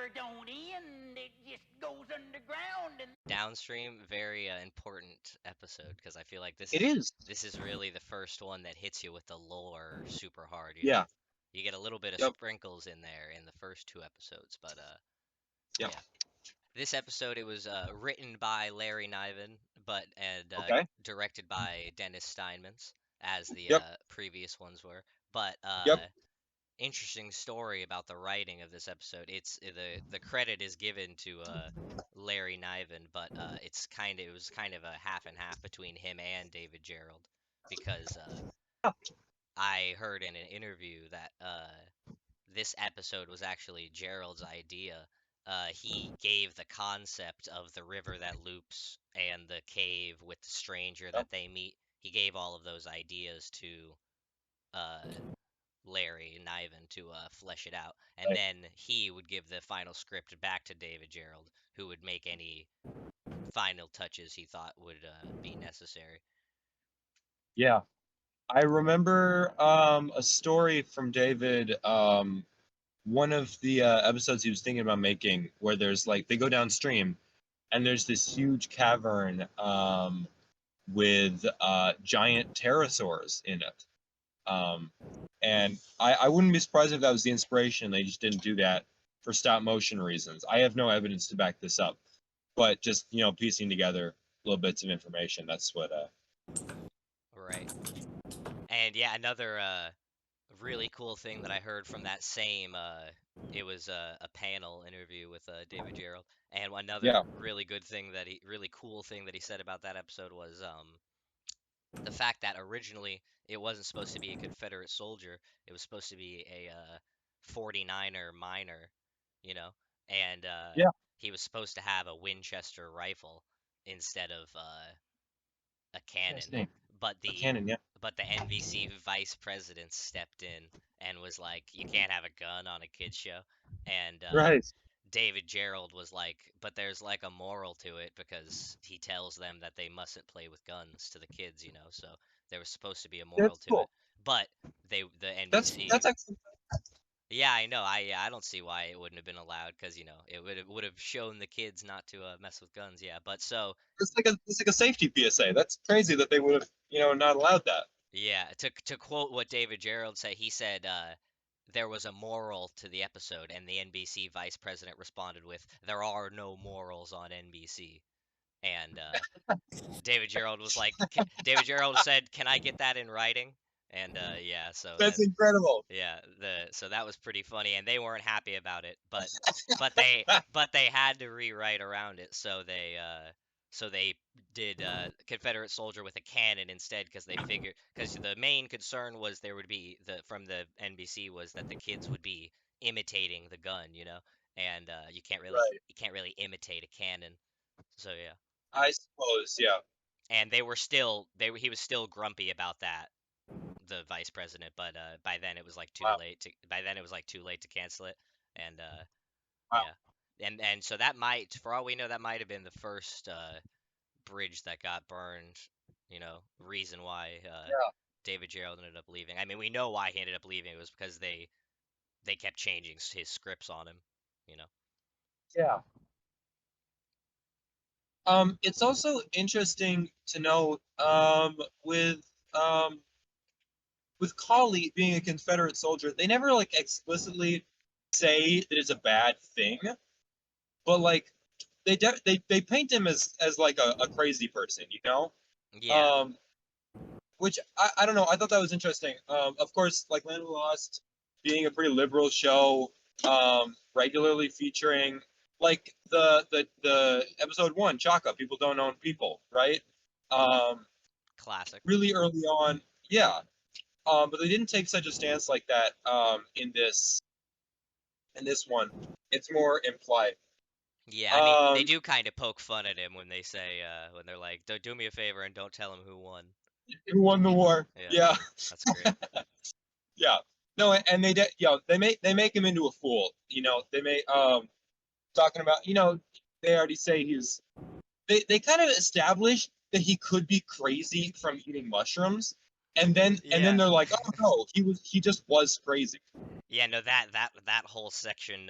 never don't end. It just goes underground. And Downstream, very important episode because I feel like It is. this is really the first one that hits you with the lore super hard. You Yeah. know, you get a little bit of Yep. sprinkles in there in the first two episodes, but Yep. yeah. This episode it was written by Larry Niven, and Okay. directed by Dennis Steinmetz, as the Yep. previous ones were. But Yep. interesting story about the writing of this episode. It's the credit is given to Larry Niven, but it was kind of a half and half between him and David Gerald, because I heard in an interview that this episode was actually Gerald's idea. He gave the concept of the river that loops and the cave with the stranger that they meet. He gave all of those ideas to uh, Larry Niven to flesh it out, and Right. then he would give the final script back to David Gerald, who would make any final touches he thought would be necessary. Yeah. I remember a story from David, one of the episodes he was thinking about making, where there's like they go downstream and there's this huge cavern with giant pterosaurs in it. And I wouldn't be surprised if that was the inspiration. They just didn't do that for stop motion reasons. I have no evidence to back this up, but just piecing together little bits of information. That's what. Right. And yeah, another really cool thing that I heard from that same it was a panel interview with David Gerald, and another Yeah. really cool thing that he said about that episode was the fact that originally it wasn't supposed to be a Confederate soldier, it was supposed to be a 49er miner, you know, and Yeah. he was supposed to have a Winchester rifle instead of a cannon. Fascinating. But A cannon, yeah. but the NBC vice president stepped in and was like, "You can't have a gun on a kids show." And Right. David Gerald was like, "But there's like a moral to it because he tells them that they mustn't play with guns to the kids, you know." So there was supposed to be a moral That's to cool. it. But the That's NBC. actually. Yeah, I know. I don't see why it wouldn't have been allowed because it would have shown the kids not to mess with guns. Yeah, but so It's like a safety PSA. That's crazy that they would have not allowed that. yeah, to quote what David Gerald said, he said there was a moral to the episode, and the NBC vice president responded with, "There are no morals on NBC." And David Gerald was like, David Gerald said, "Can I get that in writing?" And yeah, so That's incredible. yeah, so that was pretty funny, and they weren't happy about it, but they had to rewrite around it, so they did Confederate soldier with a cannon instead, because the main concern was there would be from the NBC was that the kids would be imitating the gun, and you can't really imitate a cannon, so yeah. I suppose, yeah. And he was still grumpy about that, the vice president, but by then it was like too Wow. late to cancel it, and Wow. yeah, and so that might, for all we know, that might have been the first bridge that got burned. Reason why David Gerald ended up leaving. I mean, we know why he ended up leaving. It was because they kept changing his scripts on him. Yeah. It's also interesting to know with Collie being a Confederate soldier, they never like explicitly say that it's a bad thing, but like they paint him as like a crazy person, Yeah. Which I don't know. I thought that was interesting. Of course, like Land of the Lost being a pretty liberal show, regularly featuring like the episode 1, Chaka, people don't own people, right? Classic. Really early on, yeah. But they didn't take such a stance like that in this one. It's more implied. Yeah, I mean, they do kind of poke fun at him when they say, when they're like, do me a favor and don't tell him who won. Who won the war? Yeah. That's great. Yeah. No, and they make him into a fool. They make talking about they already say they kind of established that he could be crazy from eating mushrooms, and then they're like, oh no, he just was crazy. Yeah, no, that whole section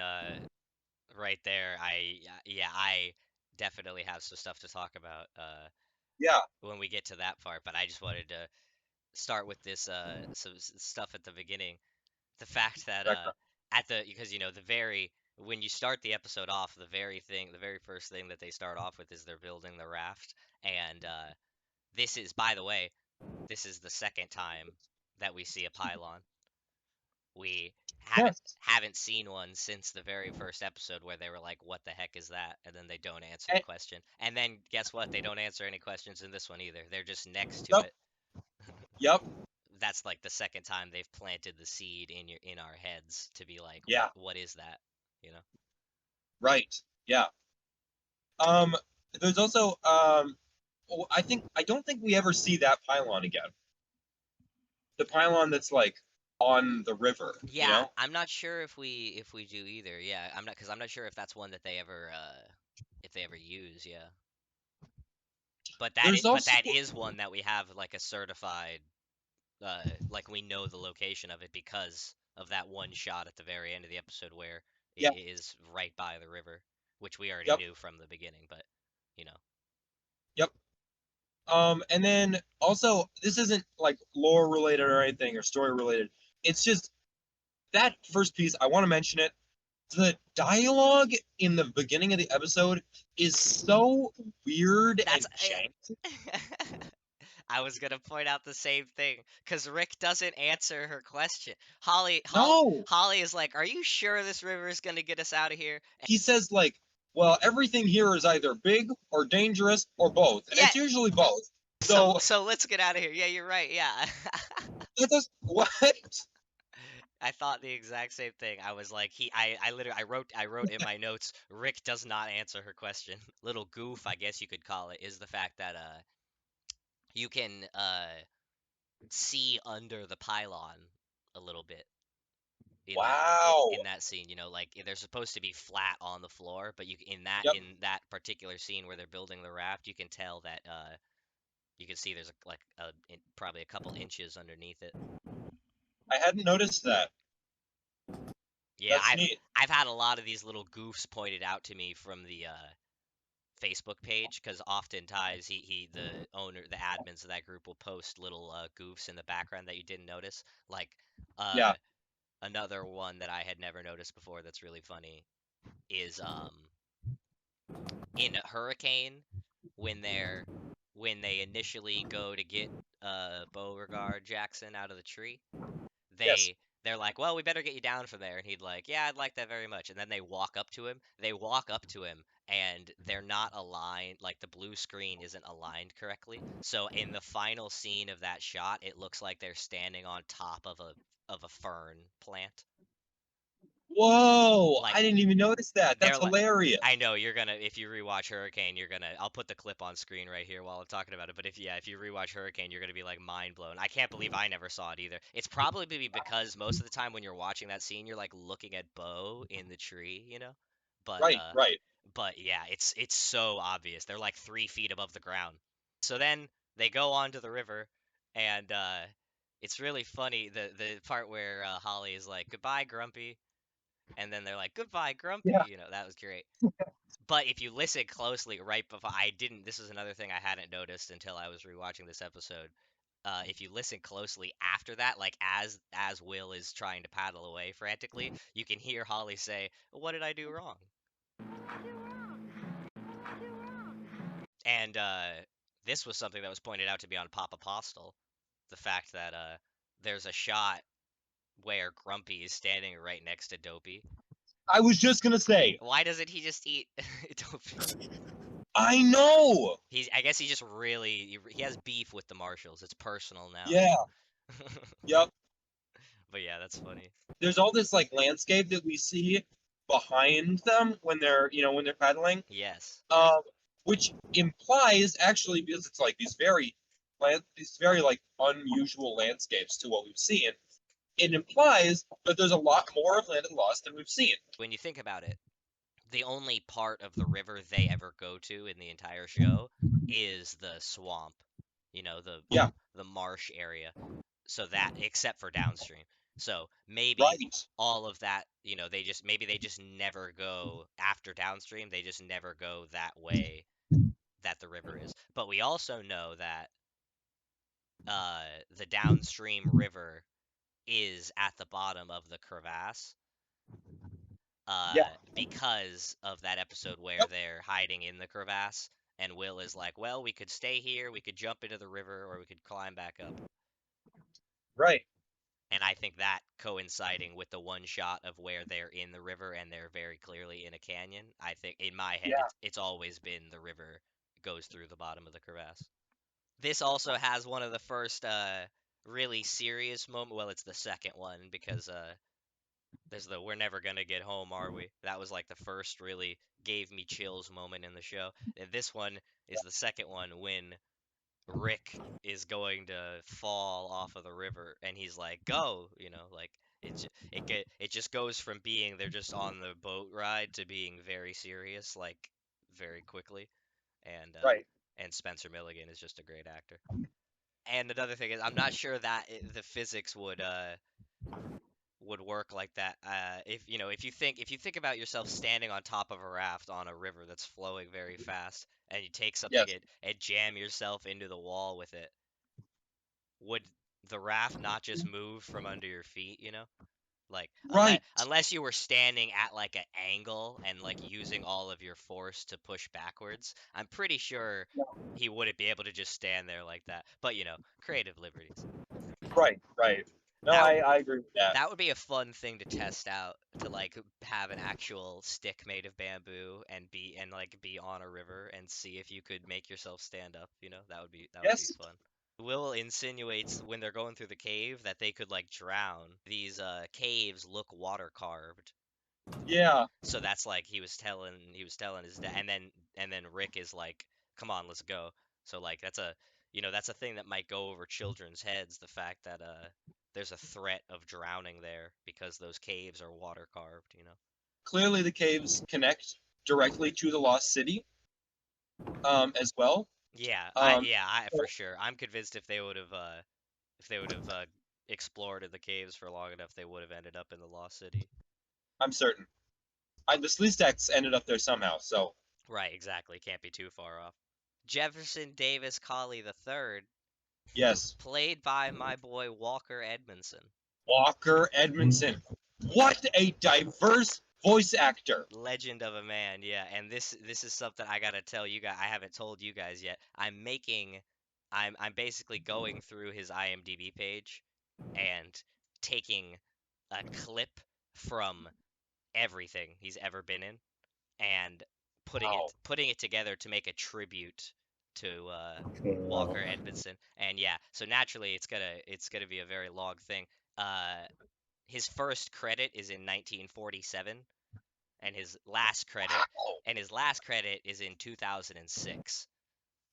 right there, I definitely have some stuff to talk about Yeah. when we get to that part, but I just wanted to start with this stuff at the beginning. The fact that Background. at the because the very when you start the episode off, the very first thing that they start off with is they're building the raft, and this is, by the way, this is the second time that we see a pylon. We Yes. haven't seen one since the very first episode where they were like, "What the heck is that?" And then they don't answer the And, question. And then guess what? They don't answer any questions in this one either. They're just next to yep. it. Yep. That's like the second time they've planted the seed in our heads to be like, Yeah. what is that? You know? Right. Yeah. Um. There's also I don't think we ever see that pylon again. The pylon that's like on the river. You Yeah, know. I'm not sure if we do either. Yeah, I'm not sure if that's one that they ever if they ever use. Yeah. There's But also that is one that we have like a certified like we know the location of it because of that one shot at the very end of the episode where yeah. it is right by the river, which we already Yep. knew from the beginning, but you know. Yep. And then also, this isn't like lore related or anything or story related. It's just that first piece. I want to mention it. The dialogue in the beginning of the episode is so weird That's and janky. I was gonna point out the same thing because Rick doesn't answer her question. No, Holly is like, "Are you sure this river is gonna get us out of here?" he says like, "Well, everything here is either big or dangerous or both, and Yeah. it's usually both." So So so let's get out of here. Yeah, you're right. Yeah. that does what? I thought the exact same thing. I was like, I literally, I wrote in my notes, Rick does not answer her question. Little goof, I guess you could call it, is the fact that you can see under the pylon a little bit Wow. in that scene. Like they're supposed to be flat on the floor, but you Yep. in that particular scene where they're building the raft, you can tell that you can see there's probably a couple inches underneath it. I hadn't noticed that. Yeah, That's neat. I've had a lot of these little goofs pointed out to me from the Facebook page because oftentimes the admins of that group will post little goofs in the background that you didn't notice. Like uh, Yeah. another one that I had never noticed before that's really funny is in Hurricane when they initially go to get Beauregard Jackson out of the tree. Yes. They're like, "Well, we better get you down from there." And he'd like, "Yeah, I'd like that very much." And then they walk up to him. They walk up to him and they're not aligned, like the blue screen isn't aligned correctly. So in the final scene of that shot, it looks like they're standing on top of a fern plant. Whoa! Like I didn't even notice that. they're That's like hilarious. I know you're gonna if you rewatch Hurricane, I'll put the clip on screen right here while I'm talking about it. But if you rewatch Hurricane, you're gonna be like mind blown. I can't believe I never saw it either. It's probably because most of the time when you're watching that scene, you're like looking at Bo in the tree, you know. But Right. Right. yeah, it's so obvious. They're like 3 feet above the ground. So then they go onto the river, and it's really funny the part where Holly is like, "Goodbye, Grumpy." And then they're like, "Goodbye, Grumpy." Yeah. That was great. But if you listen closely, right before this is another thing I hadn't noticed until I was rewatching this episode. If you listen closely after that, like as Will is trying to paddle away frantically, you can hear Holly say, "What did I do wrong?" And this was something that was pointed out to me on Pop Apostle, the fact that there's a shot where Grumpy is standing right next to Dopey. I was just gonna say. Why doesn't he just eat Dopey? I know. I guess he just really he has beef with the Marshals. It's personal now. Yeah. Yep. But yeah, that's funny. There's all this like landscape that we see behind them when they're paddling. Yes. Which implies actually because it's like these very like unusual landscapes to what we've seen. It implies that there's a lot more of Land of the Lost than we've seen. When you think about it, the only part of the river they ever go to in the entire show is the swamp. The Yeah. the marsh area. So that except for Downstream. So maybe Right. all of that, maybe they just never go after Downstream. They just never go that way that the river is. But we also know that the Downstream river is at the bottom of the crevasse Yeah. because of that episode where Yep. they're hiding in the crevasse, and Will is like, well, we could stay here, we could jump into the river, or we could climb back up. Right. And I think that coinciding with the one shot of where they're in the river and they're very clearly in a canyon, I think in my head Yeah. it's always been the river goes through the bottom of the crevasse. This also has one of the first really serious moment. Well, it's the second one because there's the "we're never gonna get home, are we?" That was like the first really gave me chills moment in the show. And this one is the second one when Rick is going to fall off of the river and he's like, "Go," like it just goes from being they're just on the boat ride to being very serious like very quickly. And Right. Spencer Milligan is just a great actor. And another thing is I'm not sure that the physics would work like that. If you think about yourself standing on top of a raft on a river that's flowing very fast, and you take something Yes. and jam yourself into the wall with it, would the raft not just move from under your feet? Like unless Right. unless you were standing at like an angle and like using all of your force to push backwards, I'm pretty sure he wouldn't be able to just stand there like that. But creative liberties. Right. Right. No, That I agree with that. That would be a fun thing to test out, to like have an actual stick made of bamboo and be on a river and see if you could make yourself stand up, that would be Yes. fun. Will insinuates when they're going through the cave that they could like drown. These caves look water carved. Yeah. So that's like he was telling his dad, and then Rick is like, "Come on, let's go." So like that's a thing that might go over children's heads, the fact that there's a threat of drowning there because those caves are water carved. Clearly, the caves connect directly to the Lost City, as well. Yeah, Um, I so for sure. I'm convinced if they would have explored the caves for long enough, they would have ended up in the Lost City. I'm certain. The Sleestaks ended up there somehow. So Right, exactly. Can't be too far off. Jefferson Davis Colley III, yes, played by my boy Walker Edmiston. Walker Edmiston. What a diverse voice actor. Legend of a man, yeah. And this is something I gotta tell you guys. I haven't told you guys yet. I'm basically going through his IMDb page and taking a clip from everything he's ever been in and putting it Wow. putting it together to make a tribute to Wow. Walker Edmiston. And yeah, so naturally it's gonna be a very long thing. Uh, his first credit is in 1947 and his last credit is in 2006,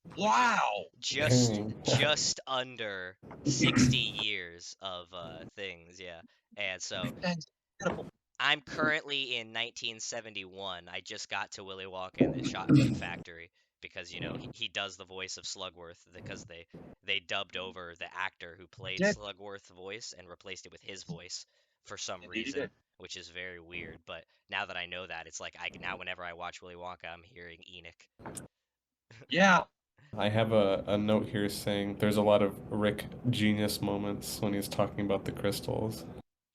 which is Wow. just Dang. just under 60 years of things, yeah. And so That's incredible. I'm currently in 1971. I just got to Willy Wonka and the Chocolate Factory because he does the voice of Slugworth because they dubbed over the actor who played Did Slugworth's voice and replaced it with his voice for some indeed he reason, did. which is very weird. But now that I know that, it's like now whenever I watch Willy Wonka, I'm hearing Enik. Yeah. I have a note here saying there's a lot of Rick genius moments when he's talking about the crystals.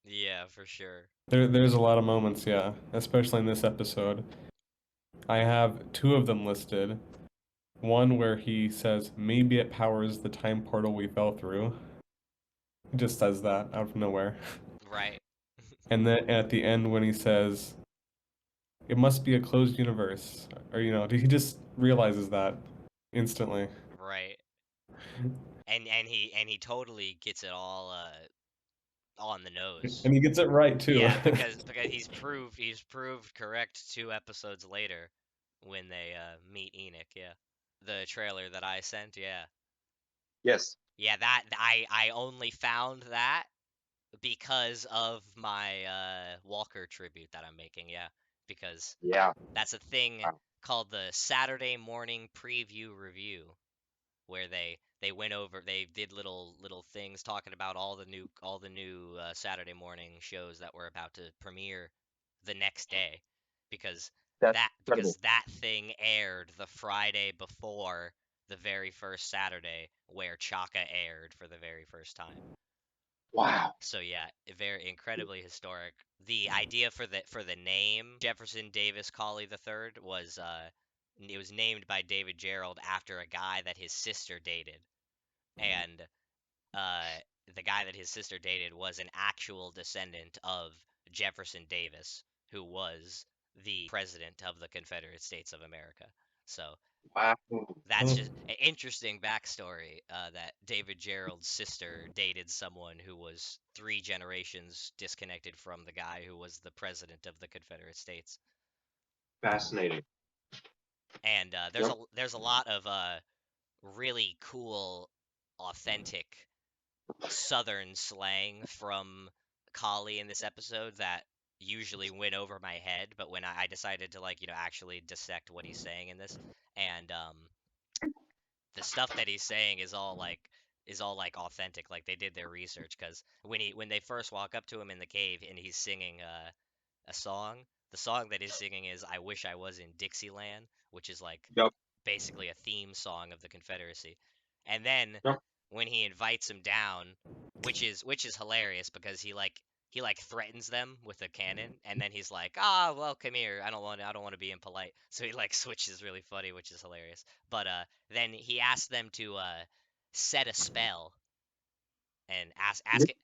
Yeah, for sure. There's a lot of moments, yeah, especially in this episode. I have two of them listed. One where he says, maybe it powers the time portal we fell through. He just says that out of nowhere. Right. And then at the end when he says, it must be a closed universe. Or, he just realizes that instantly. Right. And he totally gets it all on the nose. And he gets it right, too. Yeah, because he's proved correct 2 episodes later when they meet Enik. Yeah, the trailer that I sent. Yeah, Yes. yeah. That I only found that because of my Walker tribute that I'm making. Yeah, because Yeah. that's a thing Wow. called the Saturday Morning Preview Review, where they went over, they did little things talking about all the new Saturday morning shows that were about to premiere the next day, because That's because incredible. that thing aired the Friday before the very first Saturday where Chaka aired for the very first time. Wow. So yeah, very incredibly historic. The idea for the name Jefferson Davis Cawley III was it was named by David Gerald after a guy that his sister dated, and uh the guy that his sister dated was an actual descendant of Jefferson Davis, who was the president of the Confederate States of America. So Wow. that's just an interesting backstory, that David Gerald's sister dated someone who was 3 generations disconnected from the guy who was the president of the Confederate States. Fascinating. And Yep. there's a lot of really cool, authentic Southern slang from Collie in this episode that usually went over my head, but when I decided to, like, actually dissect what he's saying in this, and the stuff that he's saying is all like authentic, like they did their research, because when they first walk up to him in the cave and he's singing a song, the song that he's singing is "I Wish I Was in Dixieland," which is like Yep. basically a theme song of the Confederacy. And then Yep. when he invites him down, which is hilarious, because he threatens them with a cannon, and then he's like, "Ah, well, come here. I don't want to be impolite." So he like switches really funny, which is hilarious. But then he asks them to set a spell, and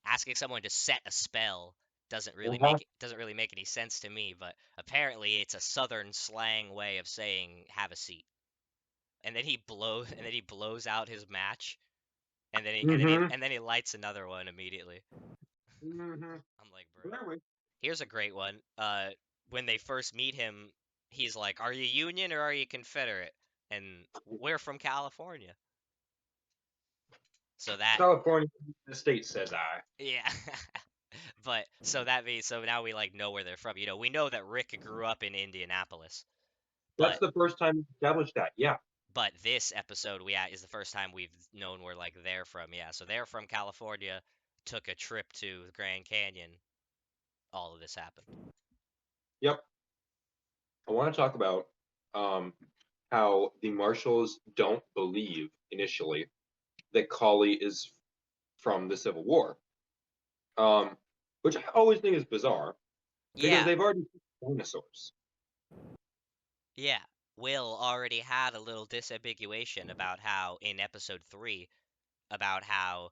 asking someone to set a spell Uh-huh. doesn't really make any sense to me, but apparently it's a Southern slang way of saying have a seat. And then he blows out his match, and then he and then he Mm-hmm. and then he lights another one immediately. Mm-hmm. I'm like, bro. Here's a great one. When they first meet him, he's like, "Are you Union or are you Confederate?" And we're from California. So that, California, the state says I. yeah. But so that means, so now we like know where they're from. We know that Rick grew up in Indianapolis, That's but the first time we established that. Yeah. this episode is the first time we've known where like they're from. Yeah, so they're from California, took a trip to the Grand Canyon. All of this happened. Yep. I want to talk about how the Marshals don't believe initially that Collie is from the Civil War, which I always think is bizarre because Yeah, they've already seen dinosaurs. yeah. Will already had a little disambiguation about how in episode 3, about how,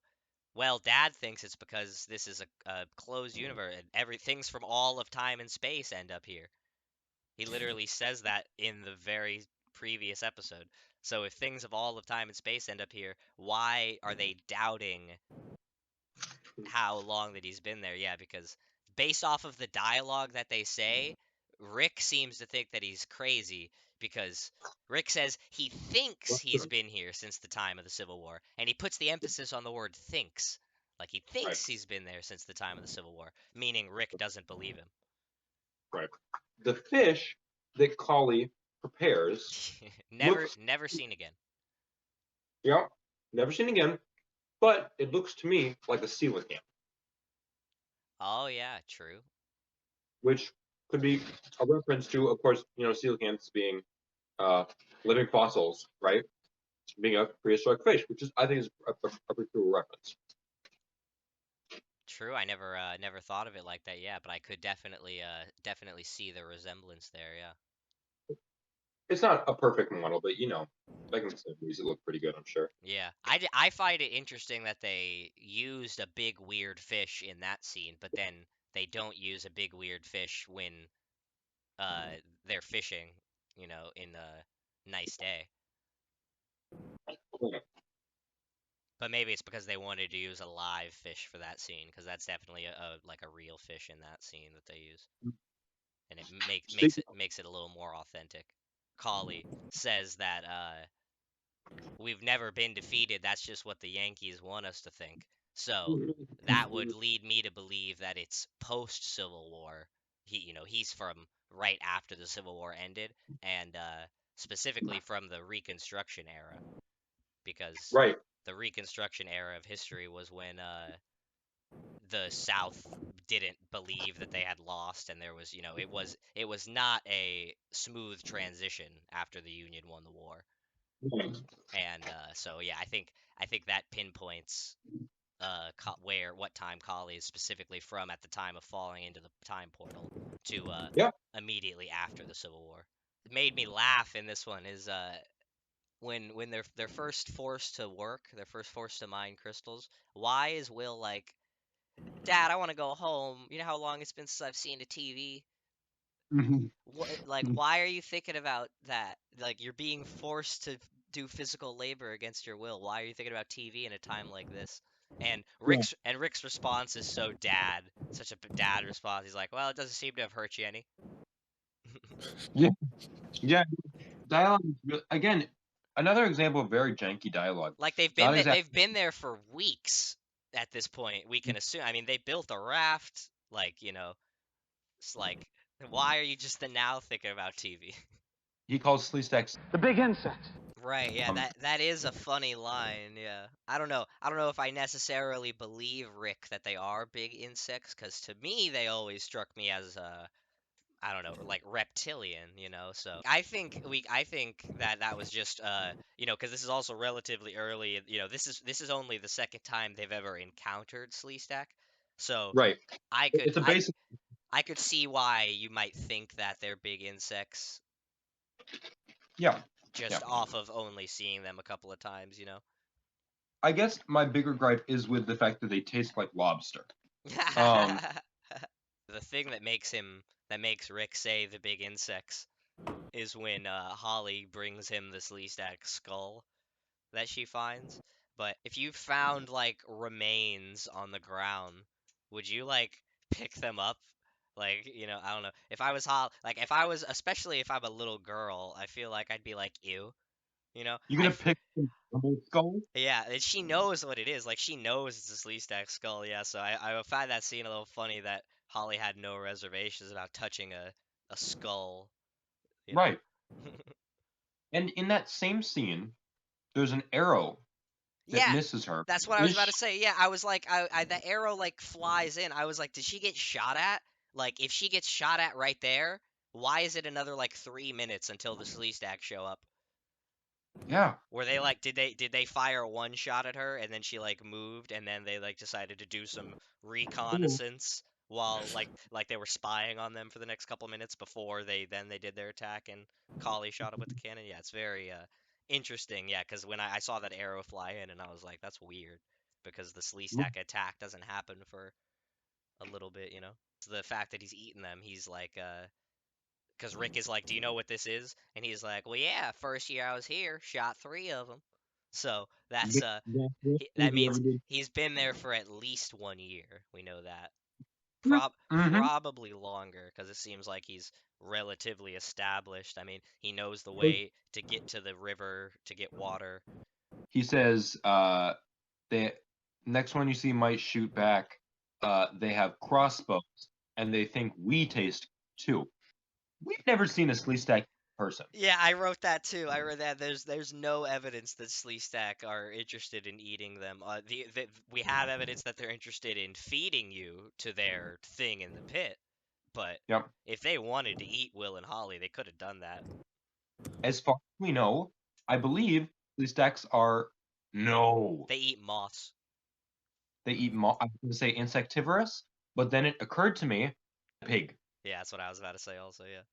well, Dad thinks it's because this is a closed universe and things from all of time and space end up here. He literally says that in the very previous episode. So if things of all of time and space end up here, why are they doubting how long that he's been there? Yeah, because based off of the dialogue that they say, Rick seems to think that he's crazy, because Rick says he thinks he's been here since the time of the Civil War, and he puts the emphasis on the word thinks. Like he Right. thinks he's been there since the time of the Civil War, meaning Rick doesn't believe him. Right. The fish that Collie prepares looks, Never seen again. yeah, never seen again, but it looks to me like a coelacanth, Oh yeah, true. which could be a reference to, of course, coelacanths being living fossils, right? Being a prehistoric fish, which is, I think, is a pretty cool reference. True. I never thought of it like that. Yeah, but I could definitely see the resemblance there. Yeah. It's not a perfect model, but back in the 70s, it looked pretty good, I'm sure. Yeah, I find it interesting that they used a big weird fish in that scene, but then they don't use a big weird fish when uh they're fishing, in a nice day. Yeah. But maybe it's because they wanted to use a live fish for that scene, because that's definitely like a real fish in that scene that they use, and it makes it a little more authentic. Collie says that we've never been defeated. That's just what the Yankees want us to think. So that would lead me to believe that it's post Civil War. He's from right after the Civil War ended, and specifically from the Reconstruction era. because Right. the Reconstruction era of history was when the South didn't believe that they had lost, and there was, it was not a smooth transition after the Union won the war. Right. And so yeah, I think that pinpoints what time Kali is specifically from at the time of falling into the time portal to Yeah. immediately after the Civil War. It made me laugh in this one is when they're first forced to work, they're first forced to mine crystals. Why is Will like, Dad, I want to go home. You know how long it's been since I've seen a TV? Mhm. Like, why are you thinking about that? Like, you're being forced to do physical labor against your will. Why are you thinking about TV in a time like this? And Yeah. Rick's response is so dad, such a dad response. He's like, "Well, it doesn't seem to have hurt you any." Yeah. Yeah. Dialogue is again, another example of very janky dialogue. Like Not exactly. they've been there for weeks at this point. We can assume. I mean, they built a raft. Like, it's like, why are you just now thinking about TV? He calls Sleestaks. The big insects. Right, yeah, Um, that is a funny line, yeah. I don't know. I don't know if I necessarily believe Rick that they are big insects, because to me they always struck me as I don't know, like reptilian, So I think that was just because this is also relatively early, this is only the second time they've ever encountered Sleestak. So Right. I could It's a I basic. I could see why you might think that they're big insects Yeah. Yeah. just off of only seeing them a couple of times. I guess my bigger gripe is with the fact that they taste like lobster. Um. The thing that makes Rick say the big insects is when Holly brings him this Sleestak skull that she finds. But if you found like remains on the ground, would you like pick them up? Like, I don't know. If I was especially if I'm a little girl, I feel like I'd be like, ew. You know, You're I gonna pick the normal skull? Yeah, and she knows what it is. Like she knows it's a Sleestak skull. Yeah, so I would find that scene a little funny that Holly had no reservations about touching a skull. You know. Right. And in that same scene, there's an arrow that Yeah, misses her. that's what I was about to say. Yeah, I was like, the arrow like flies in. I was like, did she get shot at? Like, if she gets shot at right there, why is it another like 3 minutes until the Sleestak show up? Yeah. Were they like, did they fire one shot at her and then she like moved and then they like decided to do some reconnaissance while like they were spying on them for the next couple minutes before they did their attack and Collie shot him with the cannon? Yeah, it's very interesting. Yeah, because when I saw that arrow fly in and I was like, that's weird because the Sleestak attack doesn't happen for a little bit. So the fact that he's eating them, he's like because Rick is like, "Do you know what this is?" And he's like, "Well, yeah. First year I was here, shot 3 of them." So that's that means he's been there for at least 1 year. We know that. Mm-hmm. Probably longer because it seems like he's relatively established. I mean, he knows the way to get to the river to get water. He says, the next one you see might shoot back. They have crossbows, and they think we taste too. We've never seen a Sleestak person. Yeah, I wrote that too. I read that there's no evidence that Sleestak are interested in eating them. We have evidence that they're interested in feeding you to their thing in the pit, but Yep. if they wanted to eat Will and Holly, they could have done that. As far as we know, I believe Sleestaks are no. They eat moths. They eat I was going to say insectivorous, but then it occurred to me, pig. Yeah, that's what I was about to say. Also, yeah.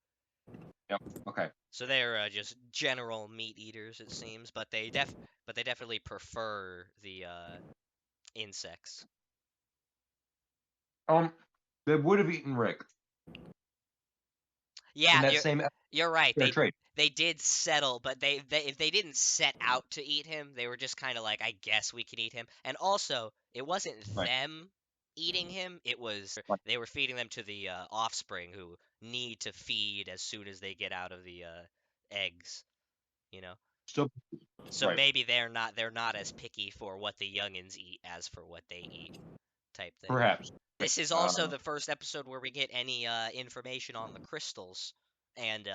Yep. Okay. So they're just general meat eaters, it seems, but they definitely prefer the insects. They would have eaten Rick. Yeah, in that same you're right. fair trade. They did settle, but they didn't set out to eat him. They were just kind of like, I guess we can eat him. And also, it wasn't Right. them eating him. It was Right. they were feeding them to the offspring who need to feed as soon as they get out of the eggs. Still, So right. maybe they're not as picky for what the youngins eat as for what they eat, type thing. Perhaps. This is also the first episode where we get any information on the crystals and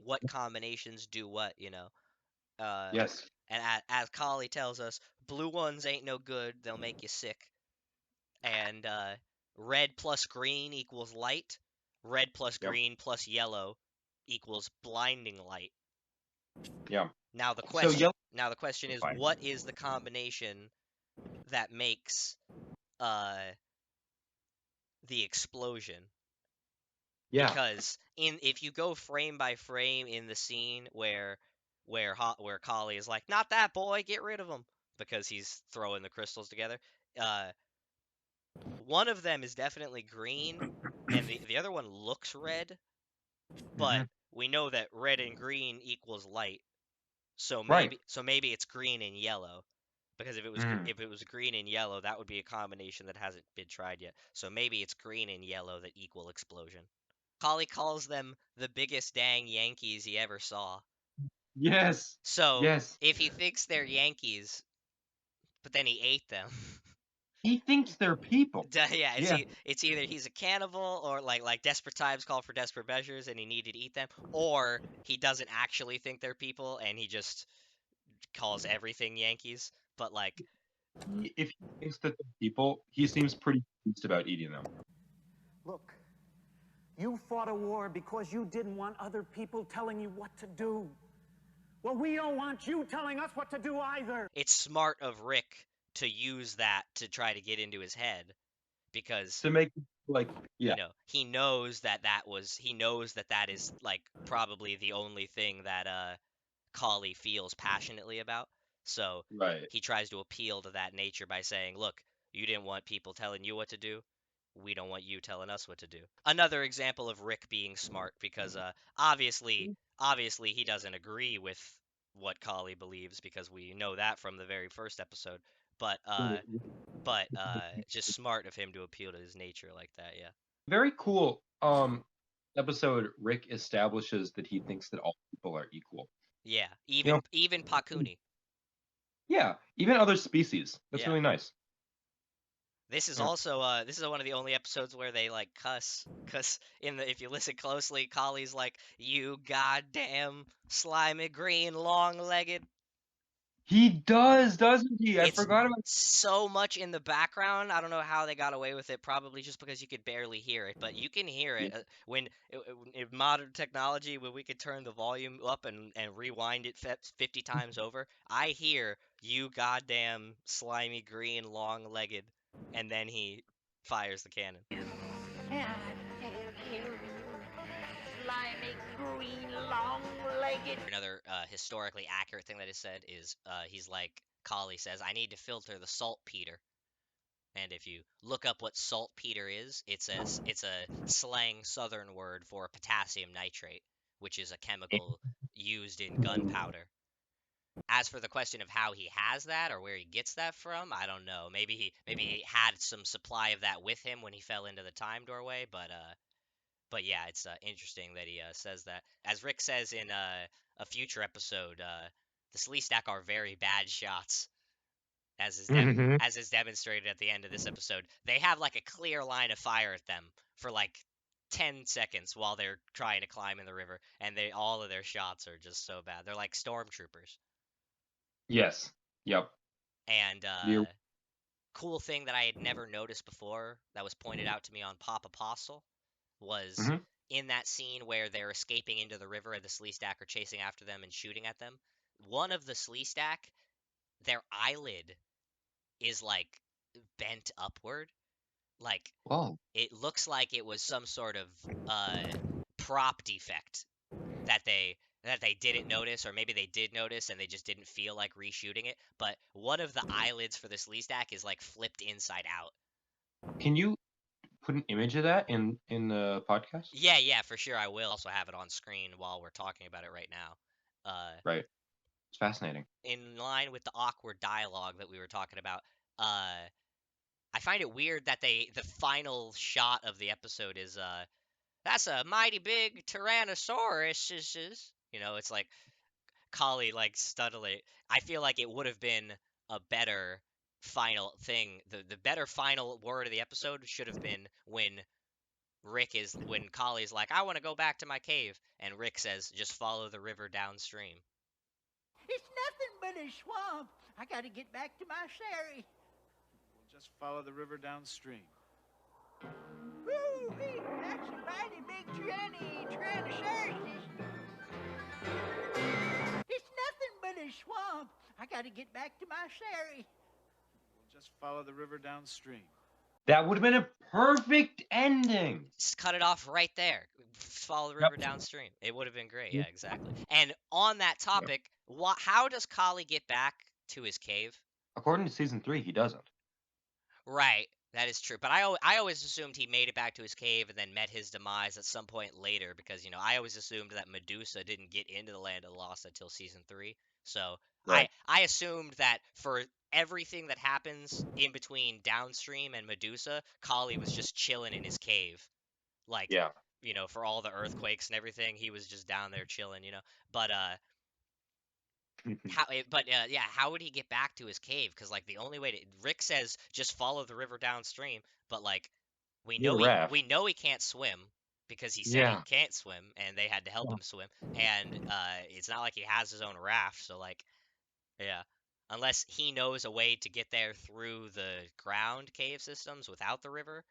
what combinations do what. Yes. And as Kali tells us, blue ones ain't no good. They'll make you sick. And red plus green equals light. Red plus Yep. green plus yellow equals blinding light. Yeah. Now the So question yellow. now the question is, Fine. what is the combination that makes the explosion? Yeah. Because if you go frame by frame in the scene where Kali is like, not that boy, get rid of him, because he's throwing the crystals together. One of them is definitely green, and the other one looks red, but we know that red and green equals light. So Right. maybe it's green and yellow, because if it was green and yellow, that would be a combination that hasn't been tried yet. So maybe it's green and yellow that equal explosion. Kali calls them the biggest dang Yankees he ever saw. Yes. So Yes. if he thinks they're Yankees, but then he ate them. He thinks they're people. Yeah, Yeah. it's either he's a cannibal, or like Desperate Times Call for Desperate Measures and he needed to eat them, or he doesn't actually think they're people and he just calls everything Yankees. But like, If he thinks that they're people, he seems pretty confused about eating them. Look, you fought a war because you didn't want other people telling you what to do. Well, we don't want you telling us what to do either. it's smart of Rick to use that to try to get into his head, because To make like you know, he knows that is like probably the only thing that Kali feels passionately about. So right. he tries to appeal to that nature by saying, look, you didn't want people telling you what to do. We don't want you telling us what to do. Another example of Rick being smart, because obviously he doesn't agree with what Kali believes, because we know that from the very first episode. But just smart of him to appeal to his nature like that, yeah. Very cool. Episode Rick establishes that he thinks that all people are equal. Yeah, even know- even Pakuni. Yeah, even other species. That's Yeah. really nice. This is Yeah. also this is one of the only episodes where they like cuss, cause if you listen closely, Kali's like, "You goddamn slimy green long-legged." He does, doesn't he? I It's forgot about. so much in the background. I don't know how they got away with it. Probably just because you could barely hear it, but you can hear it when in modern technology, when we could turn the volume up and rewind it 50 times over. I hear "you goddamn slimy green long-legged," and then he fires the cannon. Slimy green long-legged. Another historically accurate thing that is said is he's like, Kali says, I need to filter the saltpeter. And if you look up what saltpeter is, it's a slang southern word for potassium nitrate, which is a chemical used in gunpowder. As for the question of how he has that or where he gets that from, I don't know. Maybe he had some supply of that with him when he fell into the time doorway, but yeah, it's interesting that he says that. As Rick says in a future episode, the Sleestack are very bad shots, as is demonstrated at the end of this episode. They have like a clear line of fire at them for like 10 seconds while they're trying to climb in the river, and all of their shots are just so bad. They're like stormtroopers. Yes. Yep. And cool thing that I had never noticed before that was pointed out to me on Pop Apostle was in that scene where they're escaping into the river and the Sleestack are chasing after them and shooting at them. One of the Sleestack, their eyelid is like bent upward. Like, Whoa. it looks like it was some sort of prop defect that they didn't notice, or maybe they did notice and they just didn't feel like reshooting it. But one of the eyelids for the Sleestack is like flipped inside out. Can you put an image of that in the podcast? Yeah, for sure I will. Also have it on screen while we're talking about it right now. Right. It's fascinating. In line with the awkward dialogue that we were talking about, I find it weird that the final shot of the episode is that's a mighty big Tyrannosaurus. You know, it's like Kali like stuttily. I feel like it would have been a better final thing. The better final word of the episode should have been when Kali's like, I want to go back to my cave, and Rick says, just follow the river downstream. It's nothing but a swamp. I gotta get back to my Sherry. We'll just follow the river downstream. Woo, that's a mighty big Tyrannosaurus. It's nothing but a swamp. I gotta get back to my Sherry. We'll just follow the river downstream. That would have been a perfect ending. Just cut it off right there. Follow the river downstream. It would have been great. Yeah, exactly. And on that topic, how does Kali get back to his cave? According to season 3, he doesn't. Right, that is true. But I always assumed he made it back to his cave and then met his demise at some point later because, you know, I always assumed that Medusa didn't get into the Land of the Lost until season 3. So Right. I assumed that for everything that happens in between Downstream and Medusa, Kali was just chilling in his cave. Like, Yeah. you know, for all the earthquakes and everything, he was just down there chilling, you know. But how would he get back to his cave? Because like the only way to Rick says just follow the river downstream, but like we know he can't swim because he said he can't swim, and they had to help him swim, and it's not like he has his own raft, so like unless he knows a way to get there through the ground cave systems without the river,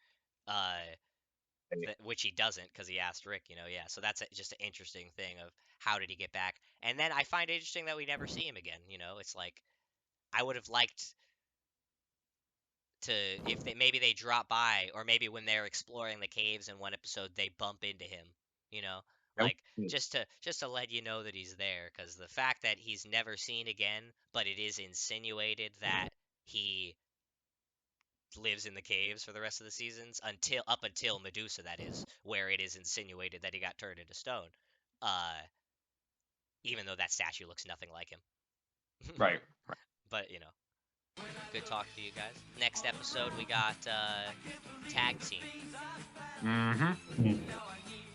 which he doesn't because he asked Rick, you know, so that's just an interesting thing of how did he get back. And then I find it interesting that we never see him again, you know. It's like I would have liked to if maybe they drop by, or maybe when they're exploring the caves in one episode they bump into him, you know, like just to let you know that he's there, because the fact that he's never seen again, but it is insinuated that he lives in the caves for the rest of the seasons up until Medusa, that is, where it is insinuated that he got turned into stone, even though that statue looks nothing like him. Right. But you know, good talk to you guys. Next episode we got tag team.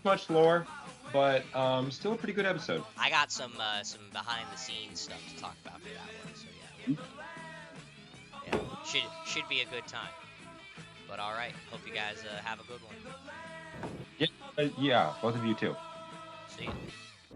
Much lore, but still a pretty good episode. I got some behind the scenes stuff to talk about for that one, so should be a good time. But all right, hope you guys have a good one. Yeah, both of you too. See you.